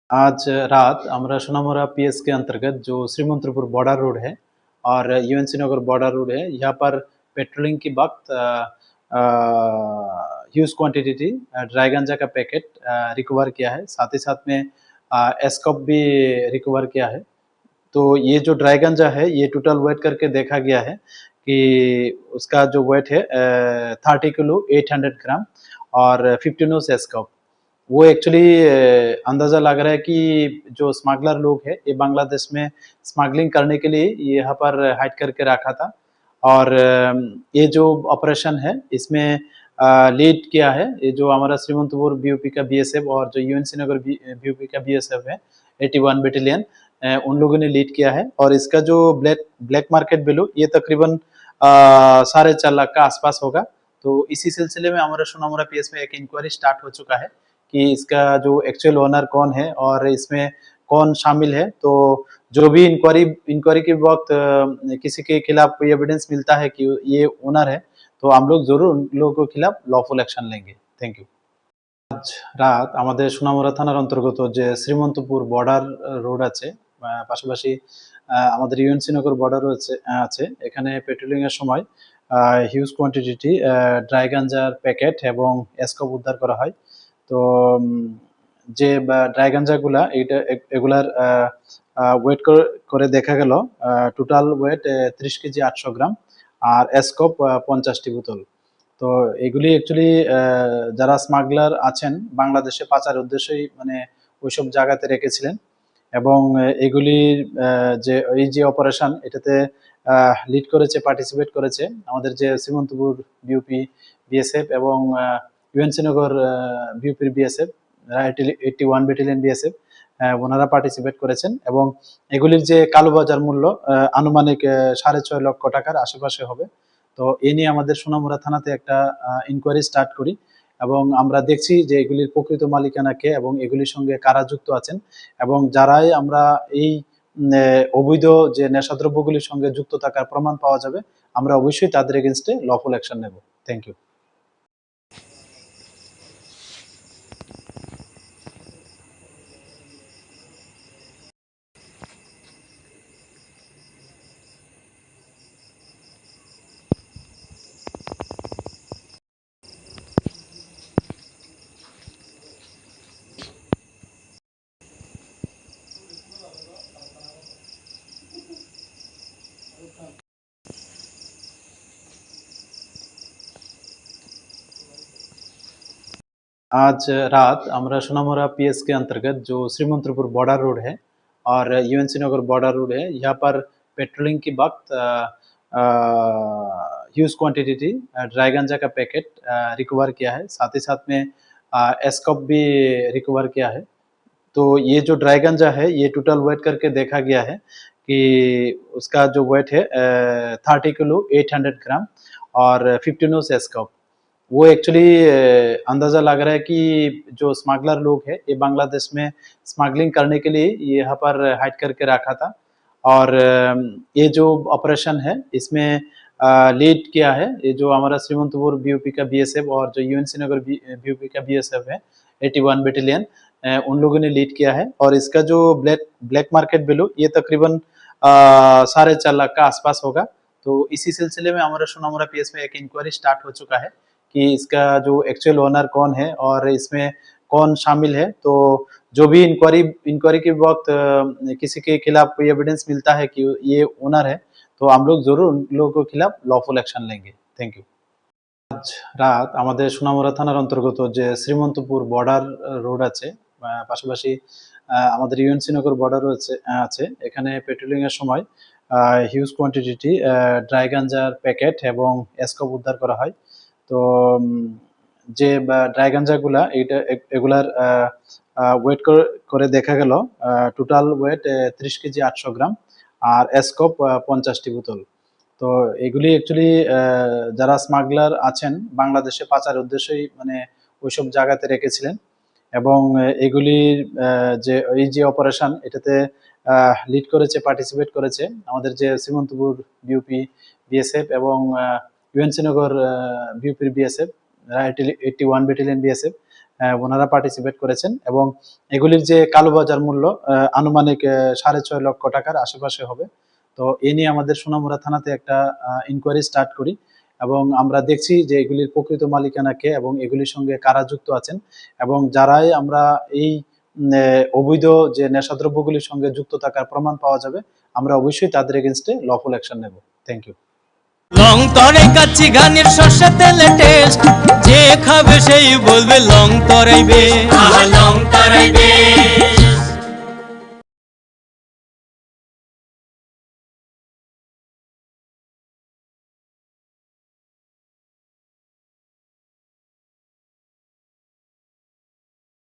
आज रात हमरा सोनामुरा पीएस के अंतर्गत जो श्रीमंतपुर बॉर्डर रोड है और यूएनसी नगर बॉर्डर रोड है, यहाँ पर पेट्रोलिंग के वक्त ह्यूज क्वांटिटी ड्राई गांजा का पैकेट रिकवर किया है। साथ ही साथ में एस्कॉप भी रिकवर किया है। तो ये जो ड्राई गांजा है, ये टोटल वेट करके देखा गया है कि उसका जो वेट है 30 किलो 800 ग्राम और 15 ओस एस्कॉप। वो एक्चुअली अंदाज़ा लग रहा है कि जो स्मगलर लोग हैं, ये बांग्लादेश में स्मगलिंग करने के लिए ये यहाँ पर हाइड करके रखा था। और ये जो ऑपरेशन है, इसमें लीड किया है, ये जो हमारा श्रीमंतपुर बीओपी का बीएसएफ और जो यूएन नगर बीओपी का बीएसएफ है, 81 बटालियन, उन लोगों ने लीड किया है। और इसका जो ब्लैक मार्केट वैल्यू ये तकरीबन 4.5 लाख का आसपास होगा। तो इसी सिलसिले में हमारा सोनामुरा पीएस में एक इंक्वायरी स्टार्ट हो चुका है कि इसका जो एक्चुअल ओनर कौन है और इसमें कौन शामिल है। तो जो भी इंक्वायरी के वक्त किसी के खिलाफ कोई एविडेंस मिलता है कि ये ओनर है, तो हम लोग जरूर उन लोगों के खिलाफ लॉफुल एक्शन लेंगे। Thank you. আজ রাত আমাদের সোনামুড়া থানার অন্তর্গত যে শ্রীমন্তপুর বর্ডার রোড আছে, পাশাপাশি আমাদের ইউএনসি নগর বর্ডার আছে, এখানে পেট্রোলিং এর সময় হিউজ কোয়ান্টিটি ড্রাই গাঞ্জার প্যাকেট এবং এসকপ উদ্ধার করা হয়। তো যে ড্রাই গাঞ্জাগুলা এগুলার ওয়েট করে দেখা গেল টোটাল ওয়েট 30 কেজি 800 গ্রাম আর এসকপ 50টি বোতল। তো এগুলি অ্যাকচুয়ালি যারা স্মাগলার আছেন বাংলাদেশে পাচারের উদ্দেশ্যেই মানে ওইসব জায়গাতে রেখেছিলেন। এবং এগুলির এই যে অপারেশন এটাতে লিড করেছে, পার্টিসিপেট করেছে আমাদের যে শ্রীমন্তপুর বিউপি বিএসএফ এবং ইউএনসি নগর বিউপির বিএসএফ 81 ব্যাটালিয়ন বিএসএফ, ওনারা পার্টিসিপেট করেছেন। এবং এগুলির যে কালোবাজার মূল্য আনুমানিক 6.5 লক্ষ টাকার আশেপাশে হবে। তো এ নিয়ে আমাদের সোনামুড়া থানাতে একটা ইনকোয়ারি স্টার্ট করি এবং আমরা দেখছি যে এগুলির প্রকৃত মালিকানা কে এবং এগুলির সঙ্গে কারা যুক্ত আছেন। এবং যারাই আমরা এই অবৈধ যে নেশাদ্রব্যগুলির সঙ্গে যুক্ত থাকার প্রমাণ পাওয়া যাবে, আমরা অবশ্যই তাদের এগেইনস্টে লফুল অ্যাকশন নেব। Thank you. आज रात हमरा सोनामुरा पीएस के अंतर्गत जो श्रीमंतपुर बॉर्डर रोड है और यूएनसी नगर बॉर्डर रोड है, यहाँ पर पेट्रोलिंग के वक्त ह्यूज क्वांटिटी ड्राई गांजा का पैकेट रिकवर किया है। साथ ही साथ में एस्कॉप भी रिकवर किया है। तो ये जो ड्राई गांजा है, ये टोटल वेट करके देखा गया है कि उसका जो वेट है 30 किलो 800 ग्राम और 15 ओस एस्कॉप। वो एक्चुअली अंदाज़ा लग रहा है कि जो स्मगलर लोग हैं, ये बांग्लादेश में स्मगलिंग करने के लिए ये यहाँ पर हाइड करके रखा था। और ये जो ऑपरेशन है, इसमें लीड किया है, ये जो हमारा श्रीमंतपुर बीओपी का बीएसएफ और जो यूएनसी नगर बीओपी का बीएसएफ है, 81 बटालियन, उन लोगों ने लीड किया है। और इसका जो ब्लैक मार्केट वैल्यू ये तकरीबन 4.5 लाख का आसपास होगा। तो इसी सिलसिले में हमारा सोनामुरा पीएस में एक इंक्वायरी स्टार्ट हो चुका है कि इसका जो एक्चुअल ओनर कौन है और इसमें कौन शामिल है। तो जो भी इंक्वायरी के वक्त किसी के खिलाफ कोई एविडेंस मिलता है कि ये ओनर है, तो हम लोग जरूर उन लोगों के खिलाफ लॉफुल एक्शन लेंगे। Thank you. আজ রাত আমাদের সোনামুড়া থানার অন্তর্গত যে শ্রীমন্তপুর বর্ডার রোড আছে, পাশাপাশি আমাদের ইউএনসি নগর বর্ডার আছে, এখানে পেট্রোলিং এর সময় হিউজ কোয়ান্টিটি ড্রাই গাঞ্জার প্যাকেট এবং এসকপ উদ্ধার করা হয়। তো যে ড্রাই গাঞ্জাগুলা এগুলার ওয়েট করে দেখা গেল টোটাল ওয়েট 30 কেজি 800 গ্রাম আর এসকপ 50টি বোতল। তো এগুলি অ্যাকচুয়ালি যারা স্মাগলার আছেন বাংলাদেশে পাচারের উদ্দেশ্যেই মানে ওইসব জায়গাতে রেখেছিলেন। এবং এগুলির এই যে অপারেশন এটাতে লিড করেছে, পার্টিসিপেট করেছে আমাদের যে শ্রীমন্তপুর বিউপি বিএসএফ এবং ইউএনসিনগর বিউপির বিএসএফ 81 ব্যাটালিয়ন বিএসএফ ওনারা পার্টিসিপেট করেছেন এবং এগুলির যে কালোবাজার মূল্য আনুমানিক 6.5 লক্ষ টাকার আশেপাশে হবে। তো এ নিয়ে আমাদের সোনামুড়া থানাতে একটা ইনকোয়ারি স্টার্ট করি এবং আমরা দেখছি যে এগুলির প্রকৃত মালিকানা কে এবং এগুলির সঙ্গে কারা যুক্ত আছেন এবং যারাই আমরা এই অবৈধ যে নেশাদ্রব্যগুলির সঙ্গে যুক্ত থাকার প্রমাণ পাওয়া যাবে আমরা অবশ্যই তাদের এগেইনস্টে লফুল অ্যাকশন নেব। Thank you. লং তরাই কাচ্চি ঘানির সর্ষে তেলে টেস্ট, যে খাবে সেই বলবে লং তরাইবে, লং তরাইবে।